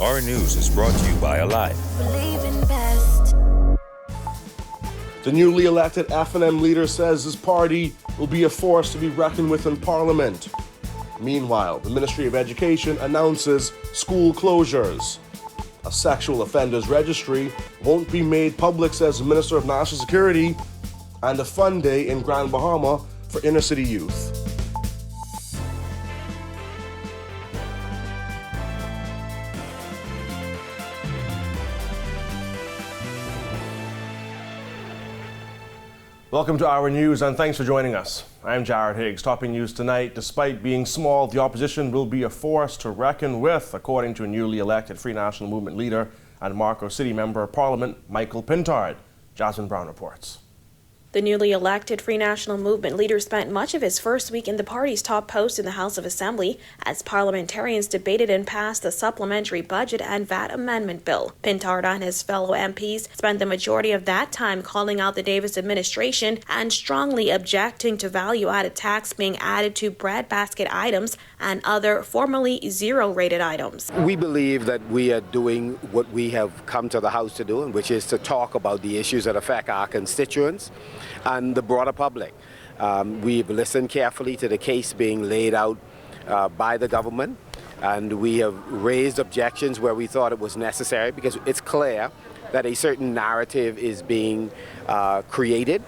Our news is brought to you by Alive. Believe in best. The newly elected F&M leader says his party will be a force to be reckoned with in Parliament. Meanwhile, the Ministry of Education announces school closures. A sexual offenders registry won't be made public, says the Minister of National Security, and a fun day in Grand Bahama for inner city youth. Welcome to our news and thanks for joining us. I'm Jared Higgs. Topping news tonight, despite being small, the opposition will be a force to reckon with, according to newly elected Free National Movement leader and Marco City Member of Parliament, Michael Pintard. Jasmine Brown reports. The newly elected Free National Movement leader spent much of his first week in the party's top post in the House of Assembly as parliamentarians debated and passed the supplementary budget and VAT amendment bill. Pintard and his fellow MPs spent the majority of that time calling out the Davis administration and strongly objecting to value-added tax being added to breadbasket items and other formerly zero-rated items. We believe that we are doing what we have come to the House to do, which is to talk about the issues that affect our constituents and the broader public. We've listened carefully to the case being laid out by the government, and we have raised objections where we thought it was necessary, because it's clear that a certain narrative is being created,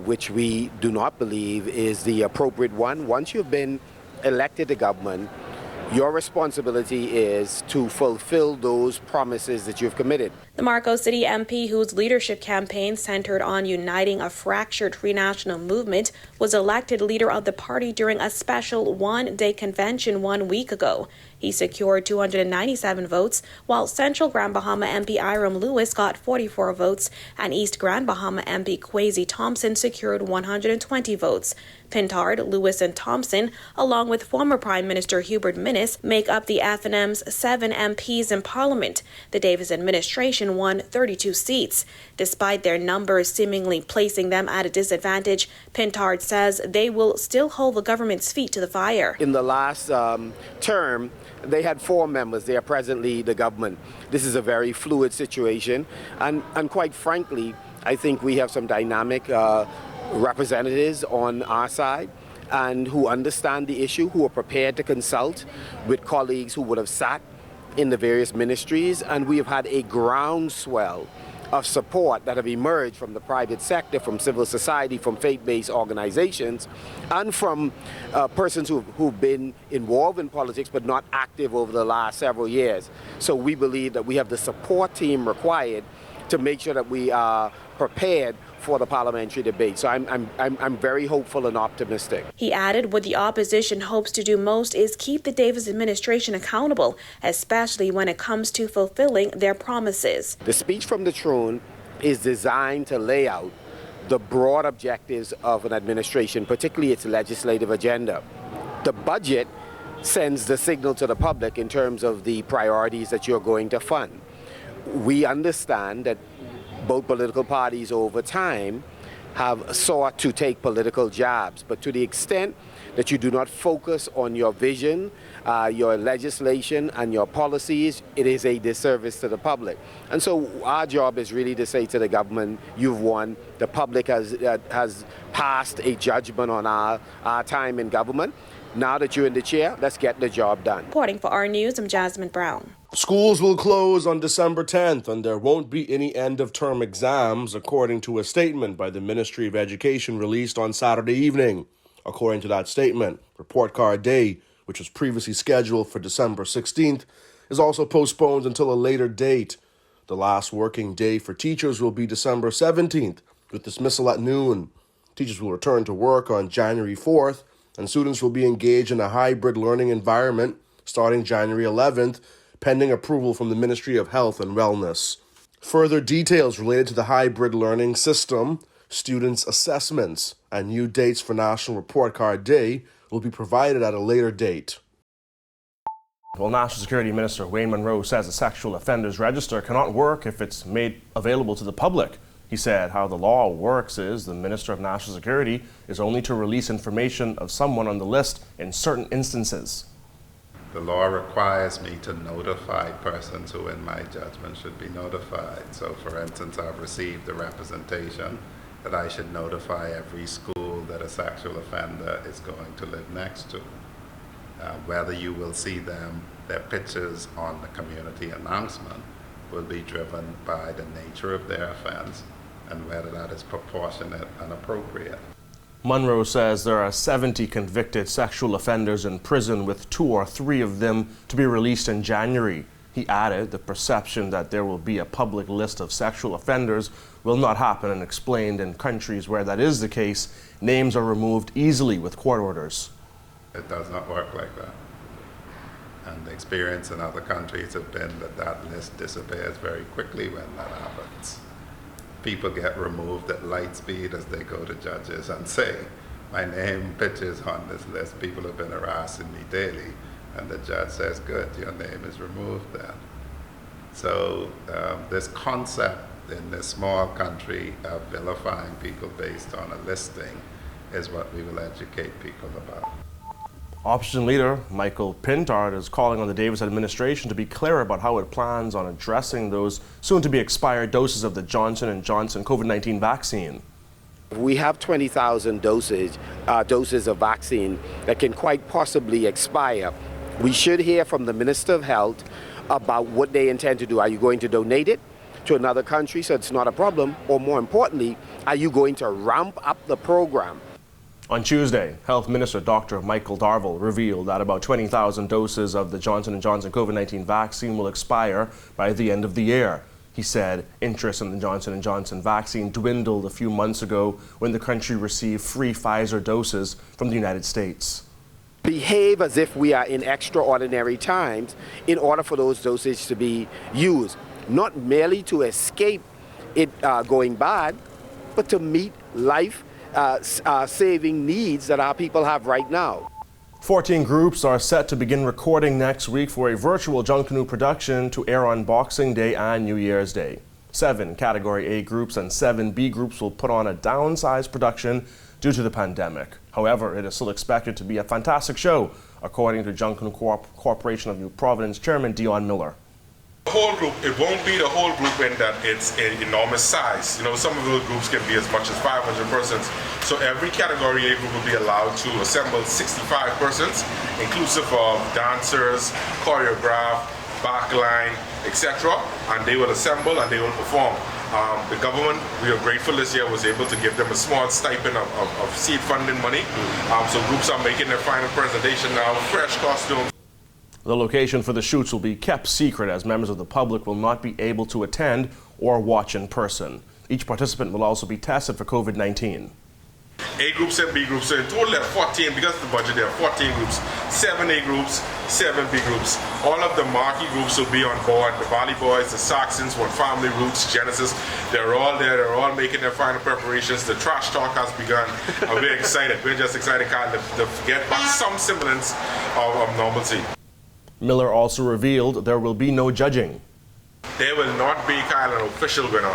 which we do not believe is the appropriate one. Once you've been elected to government, your responsibility is to fulfill those promises that you've committed. The Marco City MP, whose leadership campaign centered on uniting a fractured Free National Movement, was elected leader of the party during a special one-day convention 1 week ago. He secured 297 votes, while Central Grand Bahama MP Iram Lewis got 44 votes, and East Grand Bahama MP Kwesi Thompson secured 120 votes. Pintard, Lewis, and Thompson, along with former Prime Minister Hubert Minnis, make up the F&M's 7 MPs in Parliament. The Davis administration won 32 seats. Despite their numbers seemingly placing them at a disadvantage, Pintard says they will still hold the government's feet to the fire. In the last term, they had 4 members. They are presently the government. This is a very fluid situation, and quite frankly, I think we have some dynamic representatives on our side and who understand the issue, who are prepared to consult with colleagues who would have sat in the various ministries, and we have had a groundswell of support that have emerged from the private sector, from civil society, from faith-based organizations, and from persons who've been involved in politics but not active over the last several years. So we believe that we have the support team required to make sure that we are prepared for the parliamentary debate. So I'm very hopeful and optimistic. He added what the opposition hopes to do most is keep the Davis administration accountable, especially when it comes to fulfilling their promises. The speech from the throne is designed to lay out the broad objectives of an administration, particularly its legislative agenda. The budget sends the signal to the public in terms of the priorities that you're going to fund. We understand that both political parties over time have sought to take political jabs, but to the extent that you do not focus on your vision, your legislation, and your policies, it is a disservice to the public. And so our job is really to say to the government, you've won. The public has passed a judgment on our time in government. Now that you're in the chair, let's get the job done. Reporting for our news, I'm Jasmine Brown. Schools will close on December 10th, and there won't be any end-of-term exams, according to a statement by the Ministry of Education released on Saturday evening. According to that statement, Report Card Day, which was previously scheduled for December 16th, is also postponed until a later date. The last working day for teachers will be December 17th, with dismissal at noon. Teachers will return to work on January 4th, and students will be engaged in a hybrid learning environment starting January 11th, pending approval from the Ministry of Health and Wellness. Further details related to the hybrid learning system, students' assessments, and new dates for National Report Card Day will be provided at a later date. Well, National Security Minister Wayne Munro says the sexual offenders register cannot work if it's made available to the public. He said how the law works is the Minister of National Security is only to release information of someone on the list in certain instances. The law requires me to notify persons who in my judgment should be notified. So for instance, I've received a representation that I should notify every school that a sexual offender is going to live next to. Whether you will see their pictures on the community announcement will be driven by the nature of their offense and whether that is proportionate and appropriate. Monroe says there are 70 convicted sexual offenders in prison, with 2 or 3 of them to be released in January. He added the perception that there will be a public list of sexual offenders will not happen, and explained in countries where that is the case, names are removed easily with court orders. It does not work like that. And the experience in other countries have been that list disappears very quickly when that happens. People get removed at light speed as they go to judges and say, my name, pictures on this list, people have been harassing me daily. And the judge says, good, your name is removed then. So this concept in this small country of vilifying people based on a listing is what we will educate people about. Opposition leader Michael Pintard is calling on the Davis administration to be clear about how it plans on addressing those soon-to-be expired doses of the Johnson & Johnson COVID-19 vaccine. We have 20,000 doses of vaccine that can quite possibly expire. We should hear from the Minister of Health about what they intend to do. Are you going to donate it to another country so it's not a problem? Or more importantly, are you going to ramp up the program? On Tuesday, Health Minister Dr. Michael Darville revealed that about 20,000 doses of the Johnson & Johnson COVID-19 vaccine will expire by the end of the year. He said interest in the Johnson & Johnson vaccine dwindled a few months ago when the country received free Pfizer doses from the United States. Behave as if we are in extraordinary times in order for those doses to be used, not merely to escape it going bad, but to meet life saving needs that our people have right now. 14 groups are set to begin recording next week for a virtual Junkanoo production to air on Boxing Day and New Year's Day. 7 Category A groups and 7 B groups will put on a downsized production due to the pandemic. However, it is still expected to be a fantastic show, according to Junkanoo Corporation of New Providence Chairman Dion Miller. The whole group, it won't be the whole group in that it's an enormous size. You know, some of those groups can be as much as 500 persons. So every category A group will be allowed to assemble 65 persons, inclusive of dancers, choreograph, backline, etc. And they will assemble and they will perform. The government, we are grateful this year, was able to give them a small stipend of seed funding money. So groups are making their final presentation now, fresh costumes. The location for the shoots will be kept secret, as members of the public will not be able to attend or watch in person. Each participant will also be tested for COVID-19. A groups and B groups, so in total there are 14, because of the budget there are 14 groups, 7 A groups, 7 B groups. All of the marquee groups will be on board. The Valley Boys, the Saxons, One Family, Roots, Genesis, they're all there, they're all making their final preparations. The trash talk has begun, and we're excited. We're just excited to get back some semblance of normalcy. Miller also revealed there will be no judging. There will not be kind of an official winner.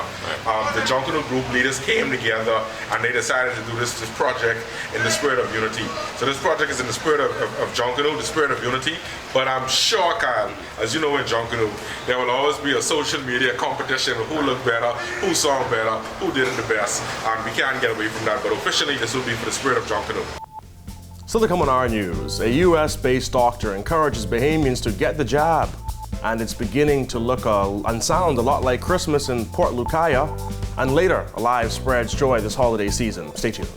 The Junkanoo group leaders came together and they decided to do this project in the spirit of unity. So this project is in the spirit of Junkanoo, the spirit of unity. But I'm sure, Kyle, as you know in Junkanoo, there will always be a social media competition of who looked better, who sang better, who did it the best. And we can't get away from that. But officially, this will be for the spirit of Junkanoo. Still to come on our news, a U.S.-based doctor encourages Bahamians to get the jab. And it's beginning to look and sound a lot like Christmas in Port Lucaya. And later, Alive spreads joy this holiday season. Stay tuned.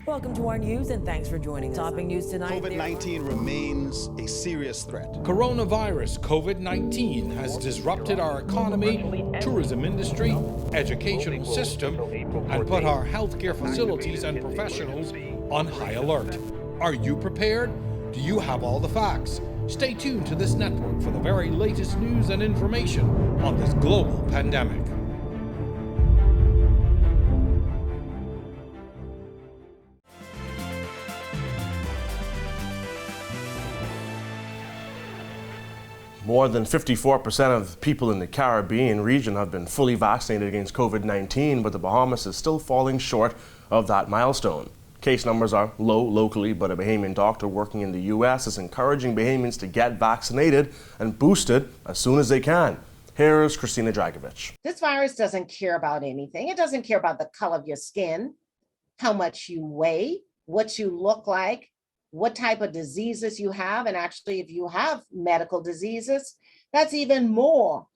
Welcome to our news and thanks for joining us. Topping news tonight. COVID-19 remains a serious threat. Coronavirus COVID-19 has disrupted our economy, tourism industry, educational system, and put our healthcare facilities and professionals on high alert. Are you prepared? Do you have all the facts? Stay tuned to this network for the very latest news and information on this global pandemic. More than 54% of people in the Caribbean region have been fully vaccinated against COVID-19, but the Bahamas is still falling short of that milestone. Case numbers are low locally, but a Bahamian doctor working in the U.S. is encouraging Bahamians to get vaccinated and boosted as soon as they can. Here's Christina Dragovich. This virus doesn't care about anything. It doesn't care about the color of your skin, how much you weigh, what you look like, what type of diseases you have. And actually, if you have medical diseases, that's even more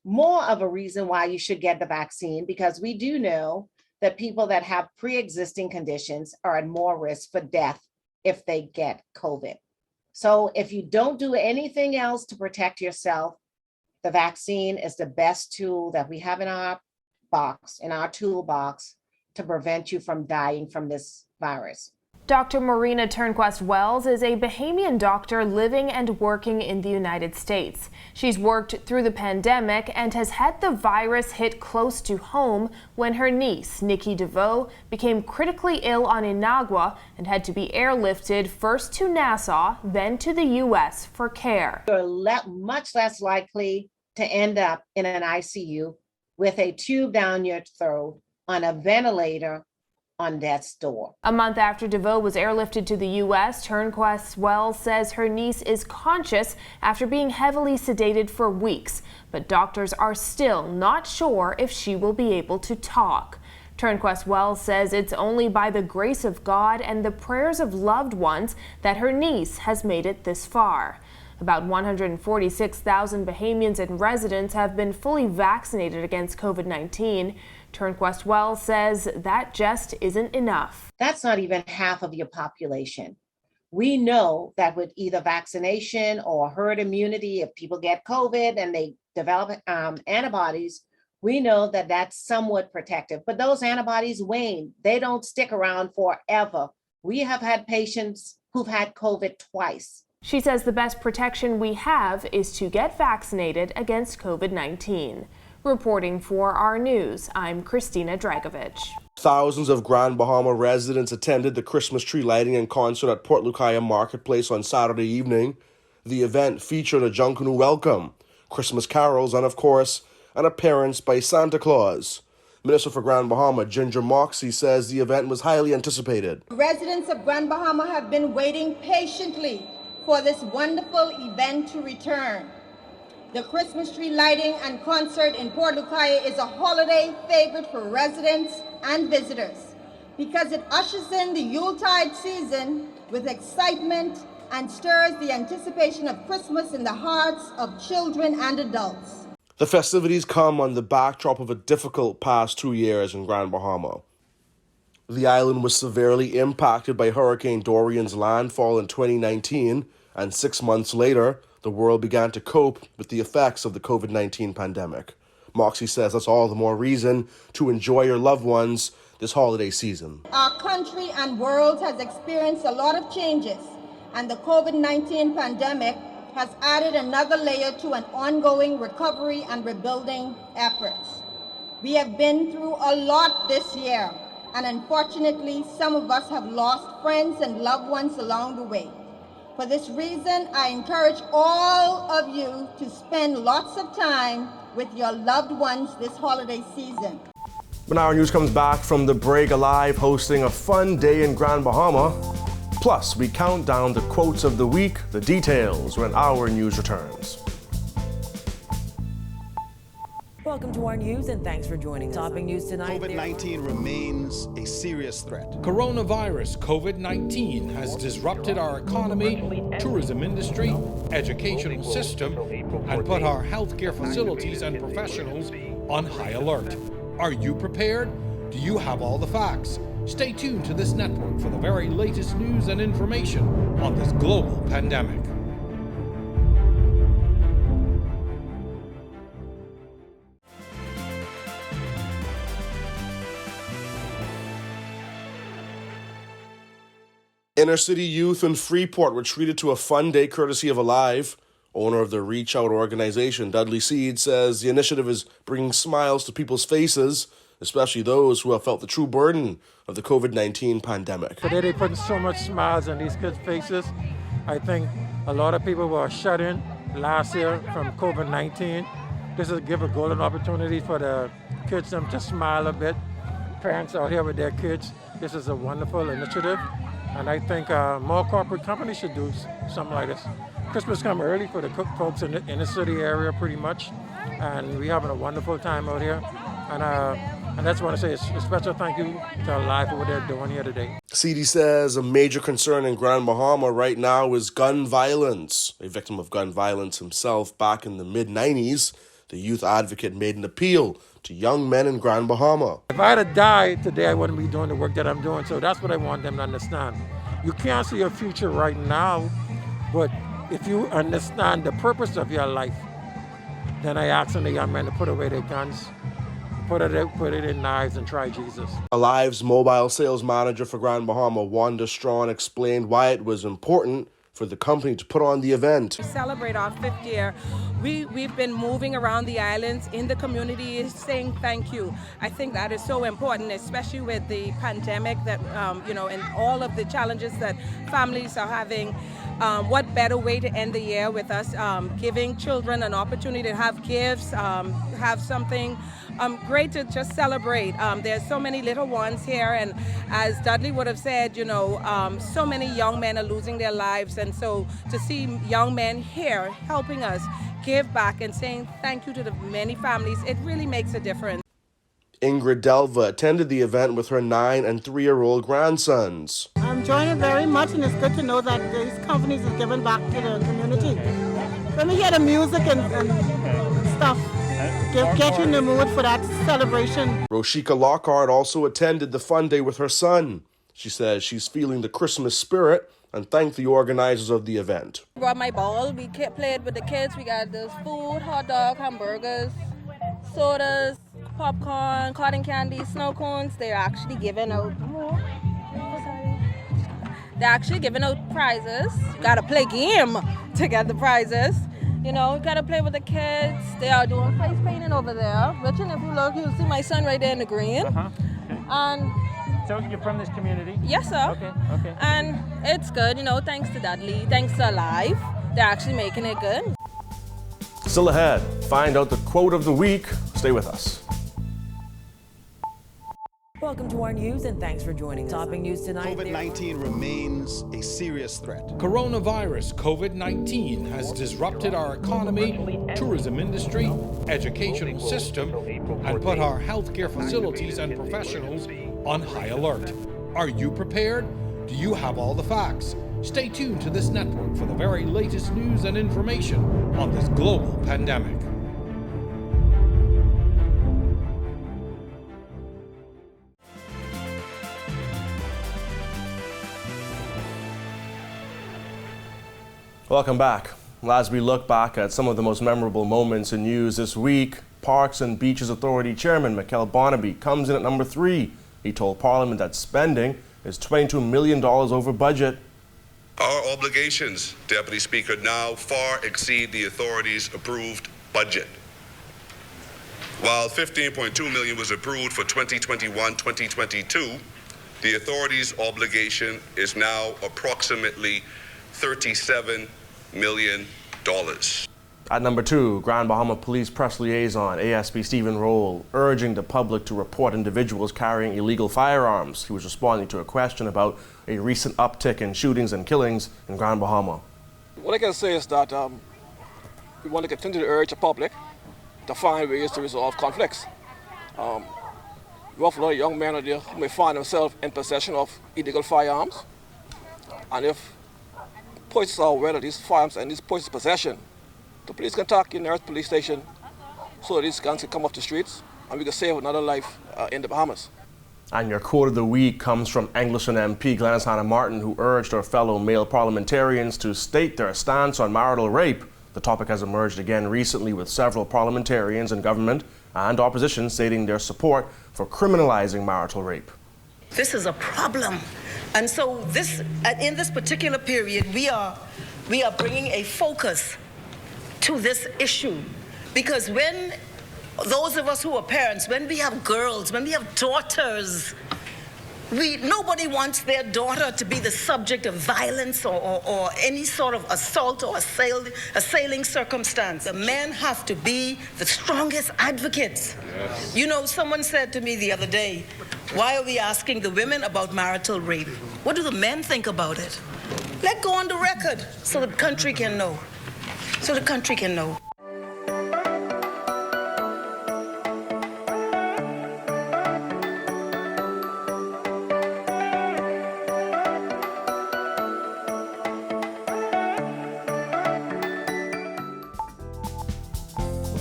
of a reason why you should get the vaccine, because we do know that people that have pre-existing conditions are at more risk for death if they get COVID. So if you don't do anything else to protect yourself, the vaccine is the best tool that we have in our toolbox to prevent you from dying from this virus. Dr. Marina Turnquest-Wells is a Bahamian doctor living and working in the United States. She's worked through the pandemic and has had the virus hit close to home when her niece, Nikki DeVoe, became critically ill on Inagua and had to be airlifted first to Nassau, then to the U.S. for care. You're much less likely to end up in an ICU with a tube down your throat on a ventilator on death's door. A month after DeVoe was airlifted to the U.S., Turnquest-Wells says her niece is conscious after being heavily sedated for weeks, but doctors are still not sure if she will be able to talk. Turnquest-Wells says it's only by the grace of God and the prayers of loved ones that her niece has made it this far. About 146,000 Bahamians and residents have been fully vaccinated against COVID-19. Turnquest-Wells says that just isn't enough. That's not even half of your population. We know that with either vaccination or herd immunity, if people get COVID and they develop antibodies, we know that that's somewhat protective. But those antibodies wane. They don't stick around forever. We have had patients who've had COVID twice. She says the best protection we have is to get vaccinated against COVID-19. Reporting for our news, I'm Christina Dragovich. Thousands of Grand Bahama residents attended the Christmas tree lighting and concert at Port Lucaya Marketplace on Saturday evening. The event featured a Junkanoo welcome, Christmas carols, and of course, an appearance by Santa Claus. Minister for Grand Bahama, Ginger Moxie, says the event was highly anticipated. Residents of Grand Bahama have been waiting patiently for this wonderful event to return. The Christmas tree lighting and concert in Port Lucaya is a holiday favorite for residents and visitors because it ushers in the Yuletide season with excitement and stirs the anticipation of Christmas in the hearts of children and adults. The festivities come on the backdrop of a difficult past 2 years in Grand Bahama. The island was severely impacted by Hurricane Dorian's landfall in 2019, and 6 months later, the world began to cope with the effects of the COVID-19 pandemic. Moxie says that's all the more reason to enjoy your loved ones this holiday season. Our country and world has experienced a lot of changes, and the COVID-19 pandemic has added another layer to an ongoing recovery and rebuilding efforts. We have been through a lot this year, and unfortunately, some of us have lost friends and loved ones along the way. For this reason, I encourage all of you to spend lots of time with your loved ones this holiday season. When our news comes back from the break, Alive hosting a fun day in Grand Bahama. Plus, we count down the quotes of the week, the details when our news returns. Welcome to our news and thanks for joining us. Topping news tonight. COVID-19 remains a serious threat. Coronavirus COVID-19 has disrupted our economy, tourism industry, educational system, and put our healthcare facilities and professionals on high alert. Are you prepared? Do you have all the facts? Stay tuned to this network for the very latest news and information on this global pandemic. Inner city youth in Freeport were treated to a fun day courtesy of Alive. Owner of the Reach Out organization, Dudley Seed, says the initiative is bringing smiles to people's faces, especially those who have felt the true burden of the COVID-19 pandemic. Today they put so much smiles on these kids' faces. I think a lot of people were shut in last year from COVID-19. This is give a golden opportunity for the kids to smile a bit. Parents out here with their kids. This is a wonderful initiative. And I think more corporate companies should do something like this. Christmas come early for the folks in the city area pretty much. And we're having a wonderful time out here. And I just want to say a special thank you to Alive for what they're doing here today. CD says a major concern in Grand Bahama right now is gun violence. A victim of gun violence himself back in the mid-90s, the youth advocate made an appeal to young men in Grand Bahama. If I had to die today, I wouldn't be doing the work that I'm doing. So that's what I want them to understand. You can't see your future right now, but if you understand the purpose of your life, then I ask the young men to put away their guns, put it in knives and try Jesus. Alive's mobile sales manager for Grand Bahama, Wanda Strawn, explained why it was important for the company to put on the event. To celebrate our 5th year, we've been moving around the islands in the community saying thank you. I think that is so important, especially with the pandemic that, and all of the challenges that families are having. What better way to end the year with us giving children an opportunity to have gifts, have something great to just celebrate. There's so many little ones here, and as Dudley would have said, so many young men are losing their lives, and so to see young men here helping us give back and saying thank you to the many families, it really makes a difference. Ingrid Delva attended the event with her 9- and 3-year-old grandsons. I'm enjoying it very much, and it's good to know that these companies are giving back to the community. When we hear the music and stuff, get you in the mood for that celebration. Roshika Lockhart also attended the fun day with her son. She says she's feeling the Christmas spirit and thanked the organizers of the event. I brought my ball. We played with the kids. We got this food, hot dog, hamburgers, sodas, popcorn, cotton candy, snow cones. They're actually giving out prizes. You gotta play game to get the prizes. You gotta play with the kids. They are doing face painting over there. Richard, if you look, you'll see my son right there in the green. Okay. And so you're from this community? Yes, sir. Okay. And it's good, thanks to Dudley, thanks to Alive. They're actually making it good. Still ahead, find out the quote of the week. Stay with us. Welcome to our news and thanks for joining us. Topping news tonight. COVID-19 remains a serious threat. Coronavirus COVID-19 has disrupted our economy, tourism industry, educational system, and put our healthcare facilities and professionals on high alert. Are you prepared? Do you have all the facts? Stay tuned to this network for the very latest news and information on this global pandemic. Welcome back. As we look back at some of the most memorable moments in news this week, Parks and Beaches Authority Chairman Mikel Barnaby comes in at number 3. He told Parliament that spending is $22 million over budget. Our obligations, Deputy Speaker, now far exceed the authority's approved budget. While $15.2 million was approved for 2021-2022, the authority's obligation is now approximately $37 million. At number 2, Grand Bahama Police Press Liaison ASP Stephen Roll urging the public to report individuals carrying illegal firearms. He was responding to a question about a recent uptick in shootings and killings in Grand Bahama. What I can say is that we want to continue to urge the public to find ways to resolve conflicts. We have a lot of young men out there who may find themselves in possession of illegal firearms, and if police are aware of these firearms and these police possession, the police can talk in the nearest police station so these guns can come off the streets and we can save another life in the Bahamas. And your quote of the week comes from Anglican MP Glenys Hannah Martin, who urged her fellow male parliamentarians to state their stance on marital rape. The topic has emerged again recently with several parliamentarians in government and opposition stating their support for criminalizing marital rape. This is a problem. And so in this particular period, we are bringing a focus to this issue, because when those of us who are parents, when we have girls, when we have daughters, nobody wants their daughter to be the subject of violence or any sort of assault or assailing circumstance. The men have to be the strongest advocates. Yes. Someone said to me the other day, Why are we asking the women about marital rape? What do the men think about it? Let go on the record so the country can know. So the country can know.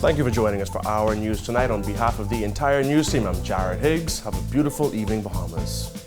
Thank you for joining us for Our News Tonight. On behalf of the entire news team, I'm Jared Higgs. Have a beautiful evening, Bahamas.